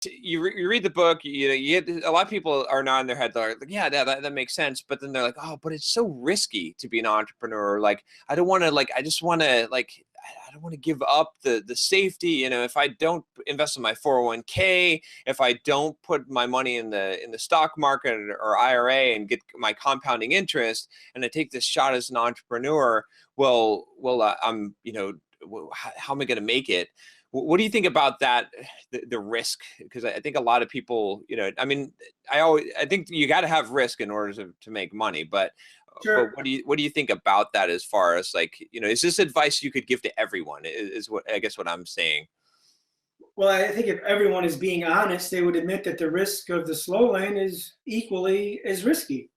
You read the book, you get a lot of people are nodding their head. They're like, yeah, that makes sense. But then they're like, oh, but it's so risky to be an entrepreneur. Like, I don't want to, like, I just want to, like, I don't want to give up the safety. If I don't invest in my 401k, if I don't put my money in the stock market or IRA and get my compounding interest, and I take this shot as an entrepreneur, I'm, how am I going to make it? What do you think about that, the risk? Because I think a lot of people, I mean, I think you got to have risk in order to make money, but Sure. what do you think about that, as far as, like, is this advice you could give to everyone, is what I guess what I'm saying? Well, I think if everyone is being honest, they would admit that the risk of the slow lane is equally as risky.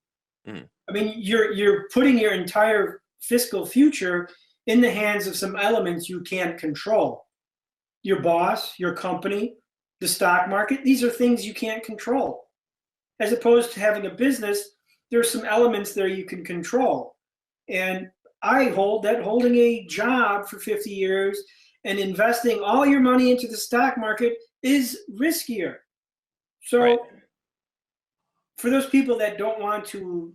Mm. I mean, you're putting your entire fiscal future in the hands of some elements you can't control. Your boss, your company, the stock market, these are things you can't control. As opposed to having a business, there's some elements there you can control. And I hold that holding a job for 50 years and investing all your money into the stock market is riskier. So Right. for those people that don't want to,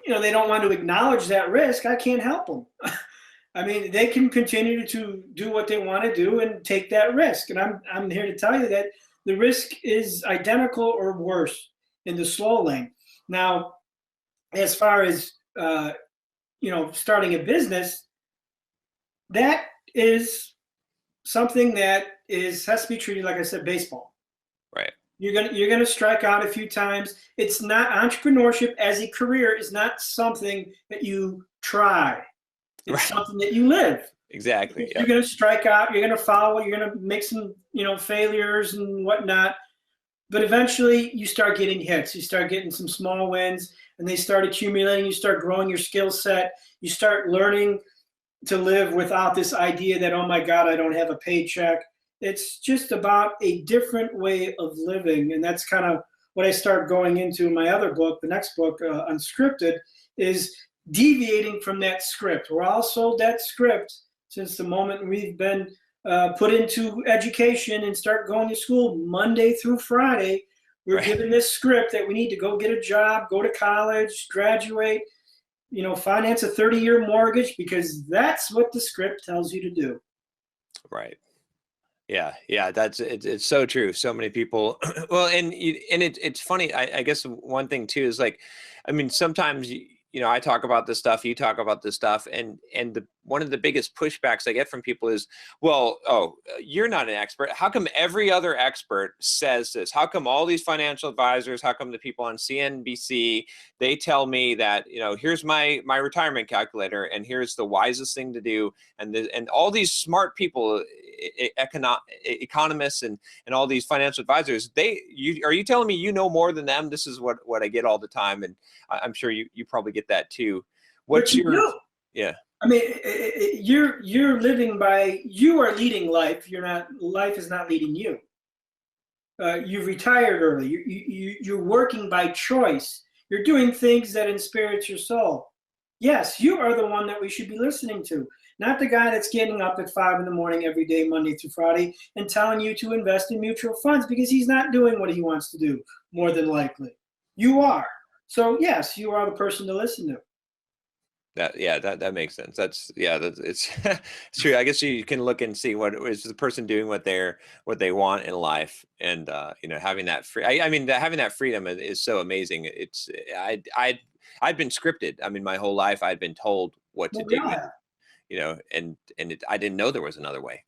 they don't want to acknowledge that risk, I can't help them. I mean, they can continue to do what they want to do and take that risk. And I'm here to tell you that the risk is identical or worse in the slow lane. Now, as far as starting a business, that is something that has to be treated, like I said, baseball. Right. You're gonna strike out a few times. It's not, entrepreneurship as a career is not something that you try. It's Right. something that you live. Exactly. You're Yep. going to strike out. You're going to follow. You're going to make some, failures and whatnot. But eventually, you start getting hits. You start getting some small wins, and they start accumulating. You start growing your skill set. You start learning to live without this idea that, oh my God, I don't have a paycheck. It's just about a different way of living, and that's kind of what I start going into in my other book, the next book, Unscripted, is deviating from that script. We're all sold that script since the moment we've been put into education and start going to school Monday through Friday. We're Right. given this script that we need to go get a job, go to college, graduate, finance a 30-year mortgage, because that's what the script tells you to do. Right. Yeah, it's so true. So many people, well, and it's funny. I guess one thing too is, like, I mean, sometimes I talk about this stuff, you talk about this stuff, and one of the biggest pushbacks I get from people is, well, oh, you're not an expert. How come every other expert says this? How come all these financial advisors? How come the people on CNBC, they tell me that, here's my retirement calculator, and here's the wisest thing to do, and all these smart people, economists and all these financial advisors, are you telling me you know more than them? This is what I get all the time, and I'm sure you probably get that too. But you do. Yeah. I mean, you're living by, you are leading life. Life is not leading you. You've retired early. You're working by choice. You're doing things that inspire your soul. Yes, you are the one that we should be listening to, not the guy that's getting up at 5 a.m. every day, Monday through Friday, and telling you to invest in mutual funds, because he's not doing what he wants to do, more than likely. You are. So yes, you are the person to listen to. That makes sense. It's it's true. I guess you can look and see what is the person doing, what they want in life, and having that having that freedom is so amazing. I'd been scripted. I mean, my whole life I'd been told what to Well, we do, all have. I didn't know there was another way.